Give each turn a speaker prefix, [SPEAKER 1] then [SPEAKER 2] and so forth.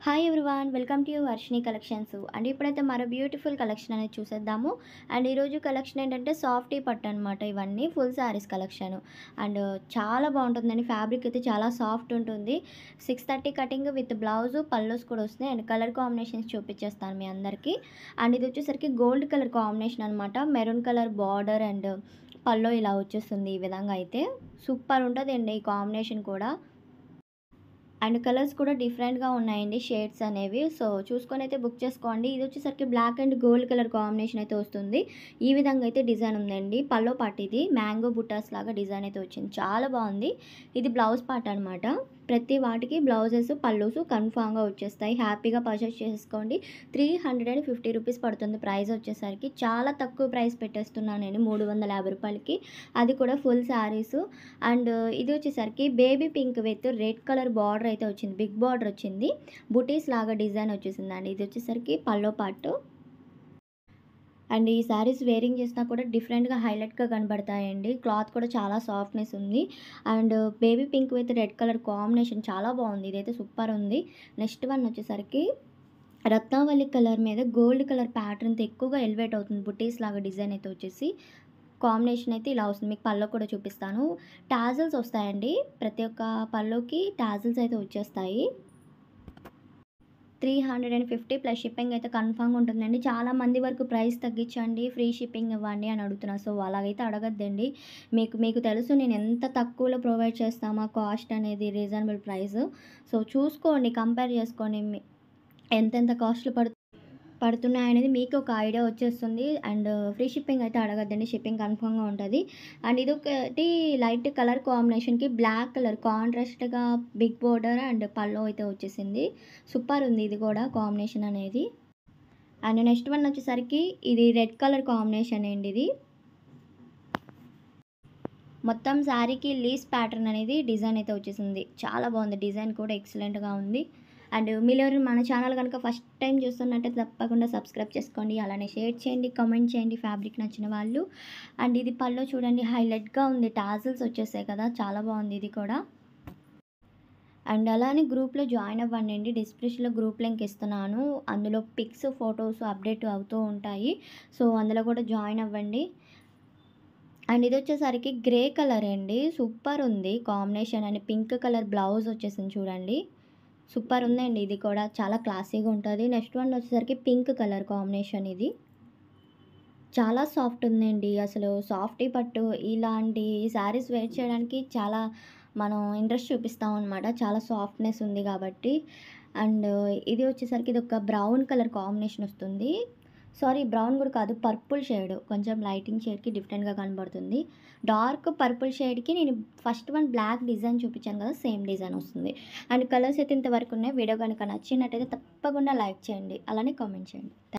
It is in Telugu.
[SPEAKER 1] Hi everyone, welcome to Varshini collections. And ఇప్పుడైతే మరో బ్యూటిఫుల్ కలెక్షన్ అనేది చూసేద్దాము. అండ్ ఈరోజు కలెక్షన్ ఏంటంటే సాఫ్టీ పట్టు అనమాట. ఇవన్నీ ఫుల్ శారీస్ కలెక్షన్. అండ్ చాలా బాగుంటుందండి. ఫ్యాబ్రిక్ అయితే చాలా సాఫ్ట్ ఉంటుంది. 630 కటింగ్ విత్ బ్లౌజ్, పల్లోస్ కూడా వస్తున్నాయి. అండ్ కలర్ కాంబినేషన్స్ చూపించేస్తాను మీ అందరికీ. అండ్ ఇది వచ్చేసరికి గోల్డ్ కలర్ కాంబినేషన్ అనమాట. మెరూన్ కలర్ బార్డర్ అండ్ పల్లో ఇలా వచ్చేస్తుంది. ఈ విధంగా అయితే సూపర్ ఉంటుంది అండి ఈ కాంబినేషన్ కూడా. అండ్ కలర్స్ కూడా డిఫరెంట్‌గా ఉన్నాయండి షేడ్స్ అనేవి. సో, చూసుకొని అయితే బుక్ చేసుకోండి. ఇది వచ్చేసరికి black and gold colour combination అయితే వస్తుంది. ఈ విధంగా అయితే డిజైన్ ఉందండి. పల్లో పార్ట్ ఇది. మ్యాంగో బుట్టాస్ లాగా డిజైన్ అయితే వచ్చింది. చాలా బాగుంది. ఇది బ్లౌజ్ పార్ట్ అనమాట. ప్రతి వాటికి బ్లౌజెస్, పల్లూస్ కన్ఫామ్‌గా వచ్చేస్తాయి. హ్యాపీగా పర్చేస్ చేసుకోండి. 350 రూపీస్ పడుతుంది ప్రైస్ వచ్చేసరికి. చాలా తక్కువ ప్రైస్ పెట్టేస్తున్నాను నేను 350 రూపాయలకి. అది కూడా ఫుల్ శారీసు. అండ్ ఇది వచ్చేసరికి baby pink with red colour border అయితే వచ్చింది. బిగ్ బార్డర్ వచ్చింది. బుటీస్ లాగా డిజైన్ వచ్చేసిందండి. ఇది వచ్చేసరికి పల్లో పార్ట్. అండ్ ఈ శారీస్ వేరింగ్ చేసినా కూడా డిఫరెంట్‌గా హైలైట్‌గా కనబడతాయండి. క్లాత్ కూడా చాలా సాఫ్ట్‌నెస్ ఉంది. And baby pink with red colour combination చాలా బాగుంది. ఇదైతే సూపర్ ఉంది. నెక్స్ట్ వన్ వచ్చేసరికి రత్నావళి కలర్ మీద గోల్డ్ కలర్ ప్యాటర్న్‌తో ఎక్కువగా ఎలివేట్ అవుతుంది. బుటీస్ లాగా డిజైన్ అయితే వచ్చేసి కాంబినేషన్ అయితే ఇలా వస్తుంది. మీకు పల్లో కూడా చూపిస్తాను. టాజిల్స్ వస్తాయండి. ప్రతి ఒక్క పల్లోకి టాజిల్స్ అయితే వచ్చేస్తాయి. 350 ప్లస్ షిప్పింగ్ అయితే కన్ఫర్మ్‌గా ఉంటుందండి. చాలా మంది వరకు ప్రైస్ తగ్గించండి, ఫ్రీ షిప్పింగ్ ఇవ్వండి అని అడుగుతున్నారు. సో, అలాగైతే అడగద్దండి. మీకు మీకు తెలుసు నేను ఎంత తక్కువలో ప్రొవైడ్ చేస్తామా కాస్ట్ అనేది రీజనబుల్ ప్రైస్. సో, చూసుకోండి, కంపేర్ చేసుకోండి. ఎంతెంత కాస్ట్‌లు పడుతున్నాయనేది మీకు ఒక ఐడియా వచ్చేస్తుంది. అండ్ ఫ్రీ షిప్పింగ్ అయితే అడగద్దండి. షిప్పింగ్ కన్ఫర్మ్‌గా ఉంటది. అండ్ ఇదొకటి లైట్ కలర్ కాంబినేషన్‌కి బ్లాక్ కలర్ కాంట్రాస్ట్‌గా బిగ్ బోర్డర్ అండ్ పల్లో అయితే వచ్చేసింది. సూపర్ ఉంది ఇది కూడా కాంబినేషన్ అనేది. అండ్ నెక్స్ట్ వన్ వచ్చేసరికి ఇది రెడ్ కలర్ కాంబినేషన్ అండి ఇది. మొత్తం శారీకి లీస్ ప్యాటర్న్ అనేది డిజైన్ అయితే వచ్చేసింది. చాలా బాగుంది. డిజైన్ కూడా ఎక్సలెంట్‌గా ఉంది. అండ్ మీరెవరు మన ఛానల్ కనుక ఫస్ట్ టైం చూస్తున్నట్టయితే తప్పకుండా సబ్స్క్రైబ్ చేసుకోండి. అలానే షేర్ చేయండి, కామెంట్ చేయండి ఫ్యాబ్రిక్ నచ్చిన వాళ్ళు. అండ్ ఇది పల్లో చూడండి హైలైట్‌గా ఉంది. టాజిల్స్ వచ్చేసాయి కదా! చాలా బాగుంది ఇది కూడా. అండ్ అలానే గ్రూప్‌లో జాయిన్ అవ్వండి. డిస్క్రిప్షన్‌లో గ్రూప్ లింక్ ఇస్తున్నాను. అందులో పిక్స్, ఫోటోస్ అప్డేట్ అవుతూ ఉంటాయి. సో, అందులో కూడా జాయిన్ అవ్వండి. అండ్ ఇదొచ్చేసరికి గ్రే కలర్ అండి. సూపర్ ఉంది combination. And pink colour blouse వచ్చేసింది చూడండి. సూపర్ ఉందండి ఇది కూడా. చాలా క్లాసీగా ఉంటది. నెక్స్ట్ వన్ వచ్చేసరికి పింక్ కలర్ కాంబినేషన్ ఇది. చాలా సాఫ్ట్ ఉందండి. అసలు సాఫ్టీ పట్టు ఇలాంటి శారీస్ వేర్ చేయడానికి చాలా మనం ఇంట్రెస్ట్ చూపిస్తాం అనమాట. చాలా సాఫ్ట్‌నెస్ ఉంది కాబట్టి. అండ్ ఇది వచ్చేసరికి ఇదొక బ్రౌన్ కలర్ కాంబినేషన్ వస్తుంది. సారీ, బ్రౌన్ కూడా కాదు, పర్పుల్ షేడ్. కొంచెం లైటింగ్ షేడ్‌కి డిఫరెంట్‌గా కనబడుతుంది. డార్క్ పర్పుల్ షేడ్‌కి నేను ఫస్ట్ వన్ బ్లాక్ డిజైన్ చూపించాను కదా! సేమ్ డిజైన్ వస్తుంది. అండ్ కలర్స్ అయితే ఇంతవరకు ఉన్నాయి. వీడియో గనుక నచ్చినట్టయితే తప్పకుండా లైక్ చేయండి. అలానే కామెంట్ చేయండి.